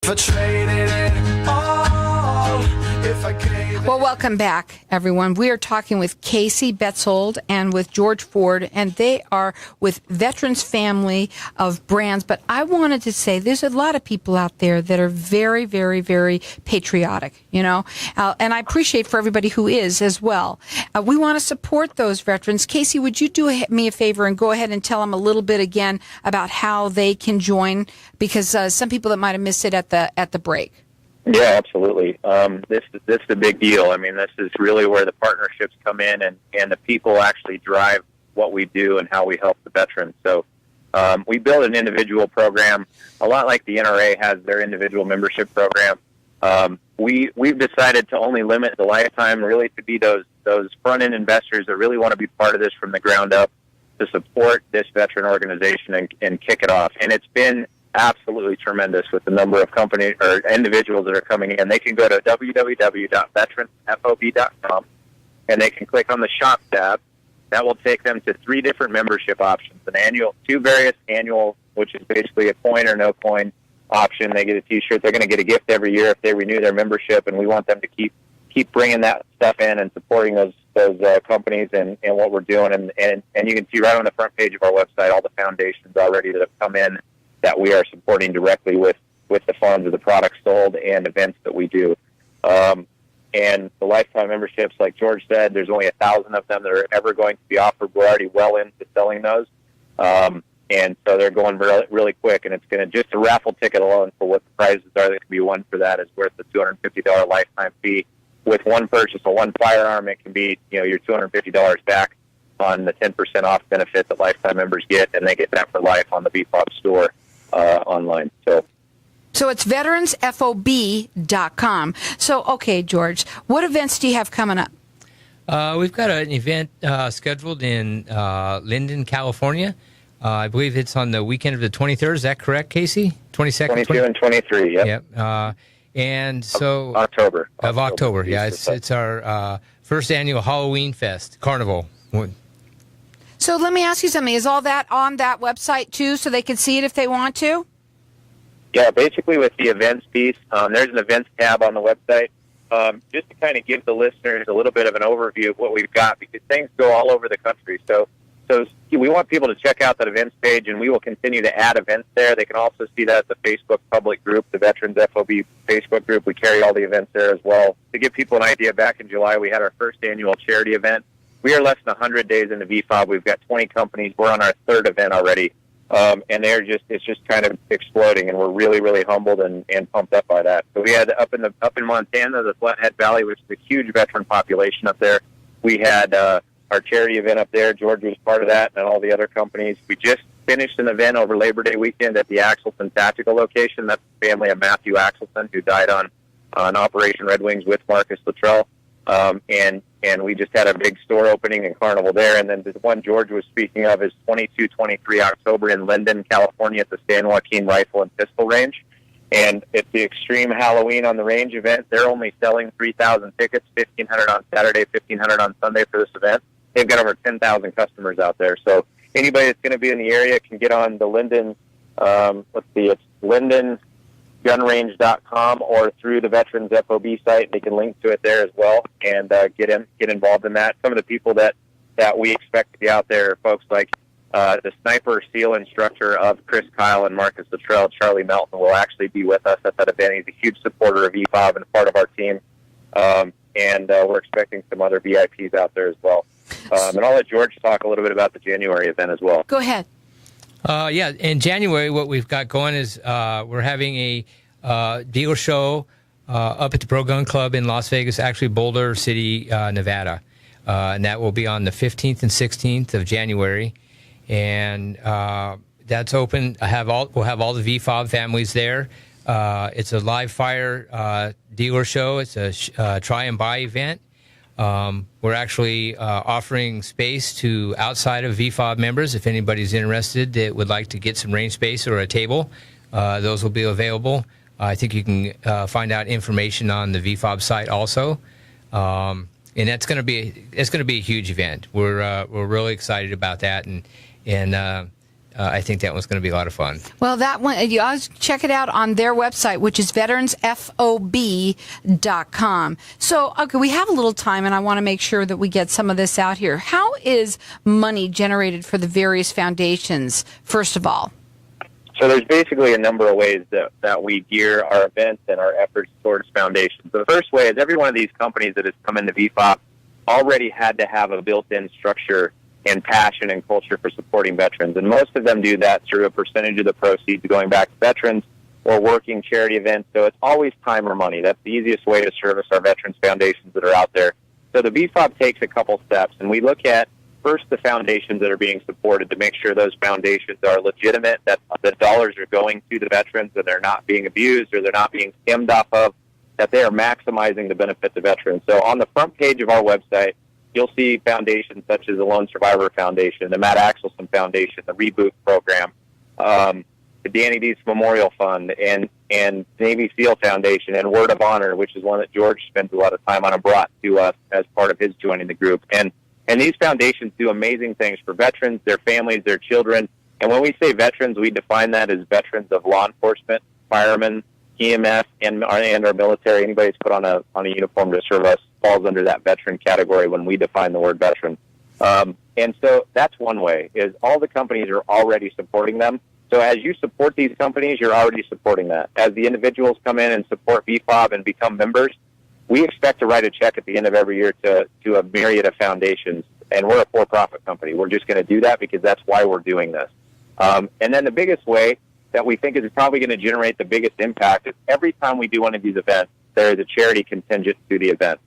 I traded it all, if I gave Well, welcome back, everyone. We are talking with Casey Betzold and with George Ford, and they are with Vetrans family of brands. But I wanted to say there's a lot of people out there that are very, very, very patriotic, you know, and I appreciate for everybody who is as well. We want to support those veterans. Casey, would you do me a favor and go ahead and tell them a little bit again about how they can join? Because some people that might have missed it at the break. Yeah, absolutely. This is the big deal. I mean, this is really where the partnerships come in, and the people actually drive what we do and how we help the veterans. So we build an individual program, a lot like the NRA has their individual membership program. We've decided to only limit the lifetime really to be those front-end investors that really want to be part of this from the ground up to support this veteran organization and kick it off. And it's been absolutely tremendous with the number of companies or individuals that are coming in. They can go to www.vetransfob.com and they can click on the shop tab. That will take them to 3 different membership options: two various annual, which is basically a coin or no coin option. They get a T-shirt. They're going to get a gift every year if they renew their membership, and we want them to keep bringing that stuff in and supporting those companies and what we're doing. And you can see right on the front page of our website all the foundations already that have come in that we are supporting directly with the funds of the products sold and events that we do. And the lifetime memberships, like George said, there's only 1,000 of them that are ever going to be offered. We're already well into selling those. And so they're going really, really quick. And it's going to, just a raffle ticket alone for what the prizes are that can be won for that is worth the $250 lifetime fee. With one purchase of one firearm, it can be, your $250 back on the 10% off benefit that lifetime members get, and they get that for life on the VFOB store online. So it's veteransfob.com. So, okay, George, what events do you have coming up? We've got an event scheduled in Linden, California. I believe it's on the weekend of the 23rd. Is that correct, Casey? 22nd? 22 and 23, yep. And so... October. Of October, yeah. It's our first annual Halloween Fest, Carnival. So let me ask you something. Is all that on that website, too, so they can see it if they want to? Yeah, basically with the events piece, there's an events tab on the website. Just to kind of give the listeners a little bit of an overview of what we've got, because things go all over the country. So we want people to check out that events page, and we will continue to add events there. They can also see that at the Facebook public group, the Veterans FOB Facebook group. We carry all the events there as well. To give people an idea, back in July, we had our first annual charity event. We are less than 100 days into VFOB. We've got 20 companies. We're on our 3rd event already. And it's just kind of exploding, and we're really, really humbled and pumped up by that. So we had up in Montana, the Flathead Valley, which is a huge veteran population up there. We had our charity event up there. George was part of that, and all the other companies. We just finished an event over Labor Day weekend at the Axelson Tactical location. That's the family of Matthew Axelson, who died on Operation Red Wings with Marcus Luttrell. And we just had a big store opening and carnival there. And then the one George was speaking of is 22-23 October in Linden, California at the San Joaquin Rifle and Pistol Range. And it's the Extreme Halloween on the Range event. They're only selling 3,000 tickets, 1,500 on Saturday, 1,500 on Sunday for this event. They've got over 10,000 customers out there. So anybody that's going to be in the area can get on the Linden, it's lindengunrange.com or through the Veterans FOB site. They can link to it there as well and get involved in that. Some of the people that we expect to be out there are folks like the sniper SEAL instructor of Chris Kyle and Marcus Luttrell, Charlie Melton, will actually be with us at that event. He's a huge supporter of EFOB and part of our team. And we're expecting some other VIPs out there as well. And I'll let George talk a little bit about the January event as well. Go ahead. In January, what we've got going is we're having a dealer show up at the Pro Gun Club in Las Vegas, actually Boulder City, Nevada. And that will be on the 15th and 16th of January. And that's open. We'll have all the VFOB families there. It's a live fire dealer show. It's a try and buy event. We're actually offering space to outside of VFOB members. If anybody's interested that would like to get some range space or a table, those will be available. I think you can find out information on the VFOB site also. And it's going to be a huge event. We're really excited about that, and I think that one's going to be a lot of fun. Well, that one, you always check it out on their website, which is vetransfob.com. So, okay, we have a little time, and I want to make sure that we get some of this out here. How is money generated for the various foundations, first of all? So there's basically a number of ways that we gear our events and our efforts towards foundations. The first way is every one of these companies that has come into VFOP already had to have a built-in structure and passion and culture for supporting veterans. And most of them do that through a percentage of the proceeds going back to veterans or working charity events. So it's always time or money. That's the easiest way to service our veterans foundations that are out there. So the VFOP takes a couple steps, and we look at first the foundations that are being supported to make sure those foundations are legitimate, that the dollars are going to the veterans and they're not being abused or they're not being skimmed off of, that they are maximizing the benefit to veterans. So on the front page of our website, you'll see foundations such as the Lone Survivor Foundation, the Matt Axelson Foundation, the Reboot Program, the Danny Deese Memorial Fund, and Navy SEAL Foundation, and Word of Honor, which is one that George spends a lot of time on and brought to us as part of his joining the group. And these foundations do amazing things for veterans, their families, their children. And when we say veterans, we define that as veterans of law enforcement, firemen, EMS, and our military. Anybody who's put on a uniform to serve us falls under that veteran category when we define the word veteran. And so that's one way, is all the companies are already supporting them. So as you support these companies, you're already supporting that. As the individuals come in and support VFOB and become members, we expect to write a check at the end of every year to a myriad of foundations, and we're a for-profit company. We're just going to do that because that's why we're doing this. And then the biggest way that we think is probably going to generate the biggest impact is every time we do one of these events, there is a charity contingent to the event.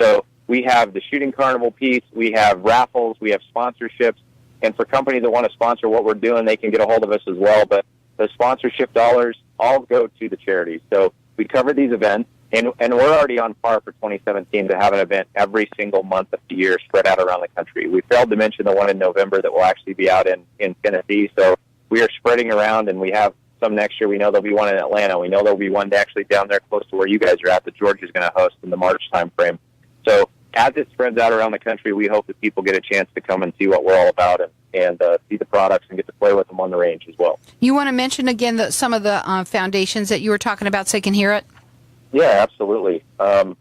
So we have the shooting carnival piece, we have raffles, we have sponsorships, and for companies that want to sponsor what we're doing, they can get a hold of us as well. But the sponsorship dollars all go to the charity. So we cover these events. And we're already on par for 2017 to have an event every single month of the year spread out around the country. We failed to mention the one in November that will actually be out in Tennessee. So we are spreading around, and we have some next year. We know there'll be one in Atlanta. We know there'll be one actually down there close to where you guys are at that George is going to host in the March timeframe. So as it spreads out around the country, we hope that people get a chance to come and see what we're all about and see the products and get to play with them on the range as well. You want to mention again some of the foundations that you were talking about so I can hear it? Yeah, absolutely. The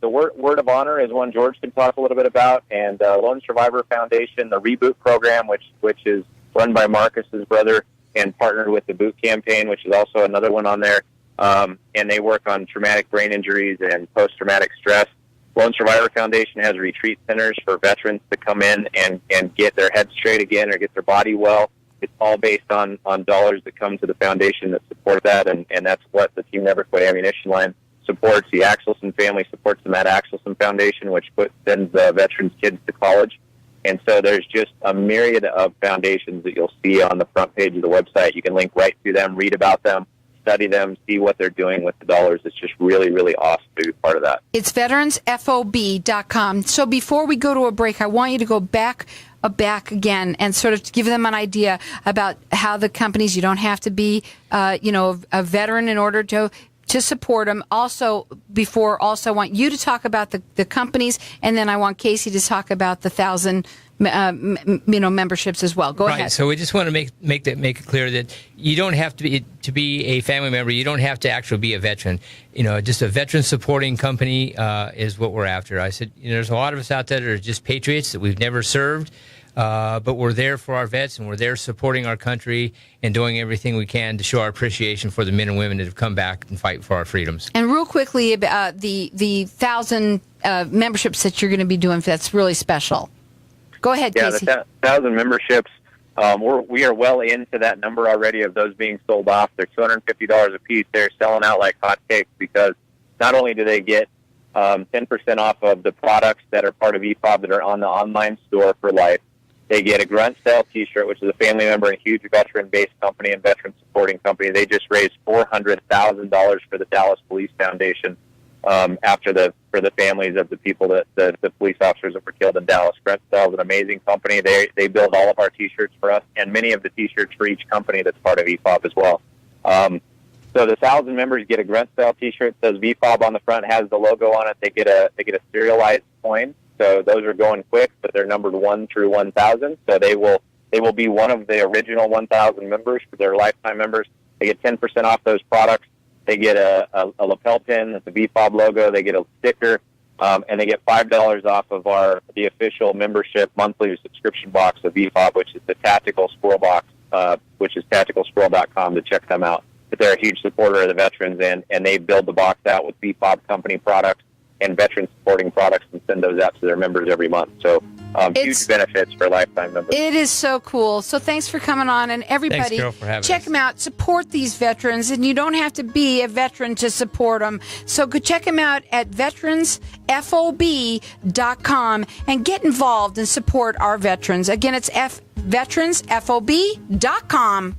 Word of Honor is one George can talk a little bit about, and Lone Survivor Foundation, the Reboot Program, which is run by Marcus's brother and partnered with the Boot Campaign, which is also another one on there. And they work on traumatic brain injuries and post-traumatic stress. Lone Survivor Foundation has retreat centers for veterans to come in and get their head straight again or get their body well. It's all based on dollars that come to the foundation that support that, and that's what the Team Never Quit ammunition line supports. The Axelson family supports the Matt Axelson Foundation, which sends veterans' kids to college. And so there's just a myriad of foundations that you'll see on the front page of the website. You can link right to them, read about them, study them, see what they're doing with the dollars. It's just really, really awesome to be part of that. It's vetransfob.com. So before we go to a break, I want you to go back again and sort of give them an idea about how the companies, you don't have to be, a veteran in order to support them. Also, I want you to talk about the companies, and then I want Casey to talk about the 1,000 memberships as well. Go ahead. So we just want to make it clear that you don't have to be a family member. You don't have to actually be a veteran. Just a veteran supporting company is what we're after. I said, there's a lot of us out there that are just patriots that we've never served. But we're there for our vets, and we're there supporting our country and doing everything we can to show our appreciation for the men and women that have come back and fight for our freedoms. And real quickly about the 1,000 memberships that you're going to be doing, that's really special. Go ahead, Casey. Yeah, the 1,000 memberships, we are well into that number already of those being sold off. They're $250 a piece. They're selling out like hotcakes because not only do they get 10% off of the products that are part of EFOB that are on the online store for life, they get a Grunt Style T-shirt, which is a family member and a huge veteran-based company and veteran-supporting company. They just raised $400,000 for the Dallas Police Foundation for the families of the people the police officers that were killed in Dallas. Grunt Style is an amazing company. They build all of our T-shirts for us and many of the T-shirts for each company that's part of EFOB as well. So the 1,000 members get a Grunt Style T-shirt. Says VFOB on the front, has the logo on it. They get a serialized coin. So those are going quick, but they're numbered 1 through 1,000. So they will they will be one of the original 1,000 members. For their lifetime members, they get 10% off those products. They get a lapel pin with the VFOB logo. They get a sticker, and they get $5 off of the official membership monthly subscription box of VFOB, which is the Tactical Squirrel box, which is tacticalsquirrel.com to check them out. But they're a huge supporter of the veterans, and they build the box out with VFOB company products and veteran supporting products and send those out to their members every month. So huge benefits for lifetime members. It is so cool. So thanks for coming on, and everybody, Thanks, Carol, for having check us. them out. Support these veterans, and you don't have to be a veteran to support them. So go check them out at vetransfob.com and get involved and support our veterans. Again, it's vetransfob.com.